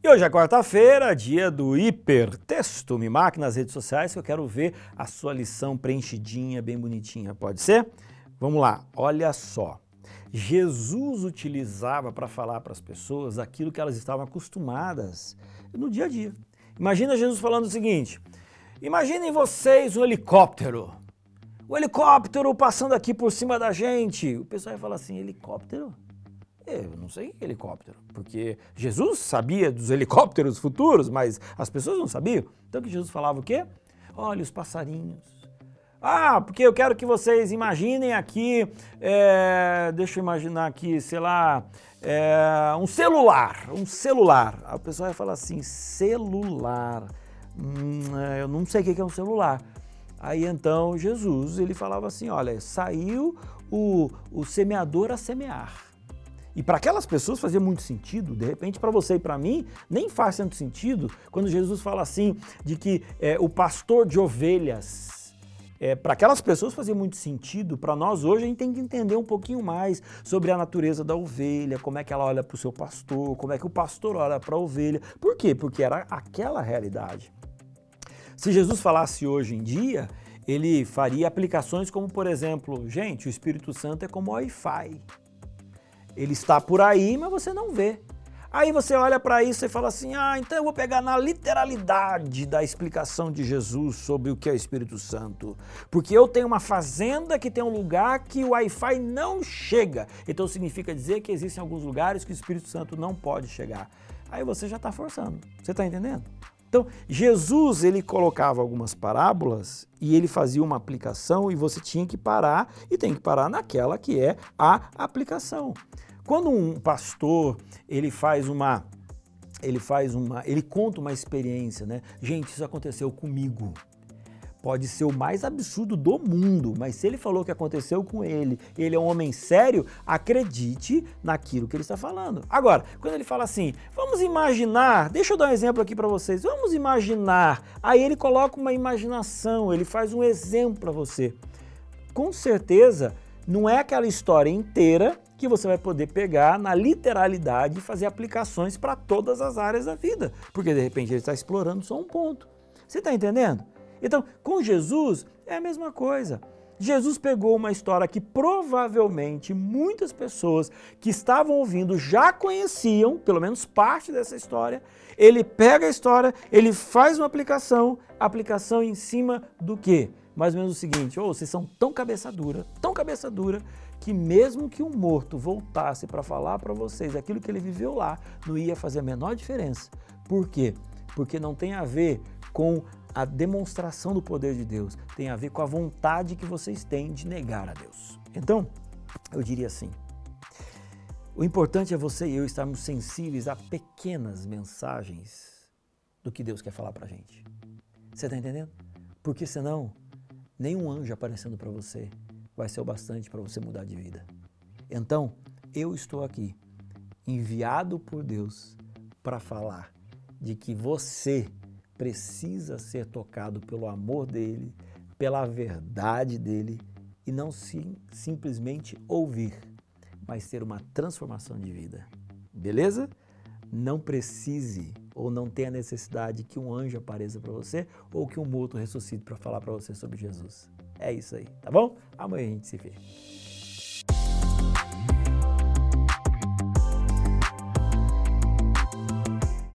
E hoje é quarta-feira, dia do hipertexto. Me marque nas redes sociais que eu quero ver a sua lição preenchidinha, bem bonitinha. Pode ser? Vamos lá, olha só. Jesus utilizava para falar para as pessoas aquilo que elas estavam acostumadas no dia a dia. Imagina Jesus falando o seguinte: imaginem vocês um helicóptero. O helicóptero passando aqui por cima da gente. O pessoal vai falar assim: helicóptero? Eu não sei helicóptero, porque Jesus sabia dos helicópteros futuros, mas as pessoas não sabiam. Então que Jesus falava o quê? Olha os passarinhos. Ah, porque eu quero que vocês imaginem aqui, deixa eu imaginar aqui, sei lá, um celular. A pessoa vai falar assim, celular, eu não sei o que é um celular. Aí então Jesus, ele falava assim, olha, saiu o semeador a semear. E para aquelas pessoas fazia muito sentido, de repente para você e para mim nem faz tanto sentido quando Jesus fala assim de que o pastor de ovelhas, para aquelas pessoas fazia muito sentido, para nós hoje a gente tem que entender um pouquinho mais sobre a natureza da ovelha, como é que ela olha para o seu pastor, como é que o pastor olha para a ovelha. Por quê? Porque era aquela realidade. Se Jesus falasse hoje em dia, ele faria aplicações como, por exemplo, gente, o Espírito Santo é como Wi-Fi. Ele está por aí, mas você não vê. Aí você olha para isso e fala assim, então eu vou pegar na literalidade da explicação de Jesus sobre o que é o Espírito Santo. Porque eu tenho uma fazenda que tem um lugar que o Wi-Fi não chega. Então significa dizer que existem alguns lugares que o Espírito Santo não pode chegar. Aí você já está forçando. Você está entendendo? Então, Jesus, ele colocava algumas parábolas e ele fazia uma aplicação e você tinha que parar e tem que parar naquela que é a aplicação. Quando um pastor, ele conta uma experiência, né? Gente, isso aconteceu comigo. Pode ser o mais absurdo do mundo, mas se ele falou que aconteceu com ele, ele é um homem sério, acredite naquilo que ele está falando. Agora, quando ele fala assim, vamos imaginar, deixa eu dar um exemplo aqui para vocês, vamos imaginar, aí ele coloca uma imaginação, ele faz um exemplo para você. Com certeza, não é aquela história inteira que você vai poder pegar na literalidade e fazer aplicações para todas as áreas da vida, porque de repente ele está explorando só um ponto. Você está entendendo? Então, com Jesus é a mesma coisa. Jesus pegou uma história que provavelmente muitas pessoas que estavam ouvindo já conheciam, pelo menos parte dessa história. Ele pega a história, ele faz uma aplicação em cima do quê? Mais ou menos o seguinte, vocês são tão cabeça dura, que mesmo que um morto voltasse para falar para vocês aquilo que ele viveu lá, não ia fazer a menor diferença. Por quê? Porque não tem a ver com a demonstração do poder de Deus, tem a ver com a vontade que vocês têm de negar a Deus. Então, eu diria assim, o importante é você e eu estarmos sensíveis a pequenas mensagens do que Deus quer falar pra gente. Você tá entendendo? Porque senão, nenhum anjo aparecendo para você vai ser o bastante para você mudar de vida. Então, eu estou aqui, enviado por Deus para falar de que você precisa ser tocado pelo amor dele, pela verdade dele e não simplesmente ouvir, mas ter uma transformação de vida. Beleza? Não precise ou não tenha necessidade que um anjo apareça para você ou que um morto ressuscite para falar para você sobre Jesus. É isso aí, tá bom? Amanhã a gente se vê.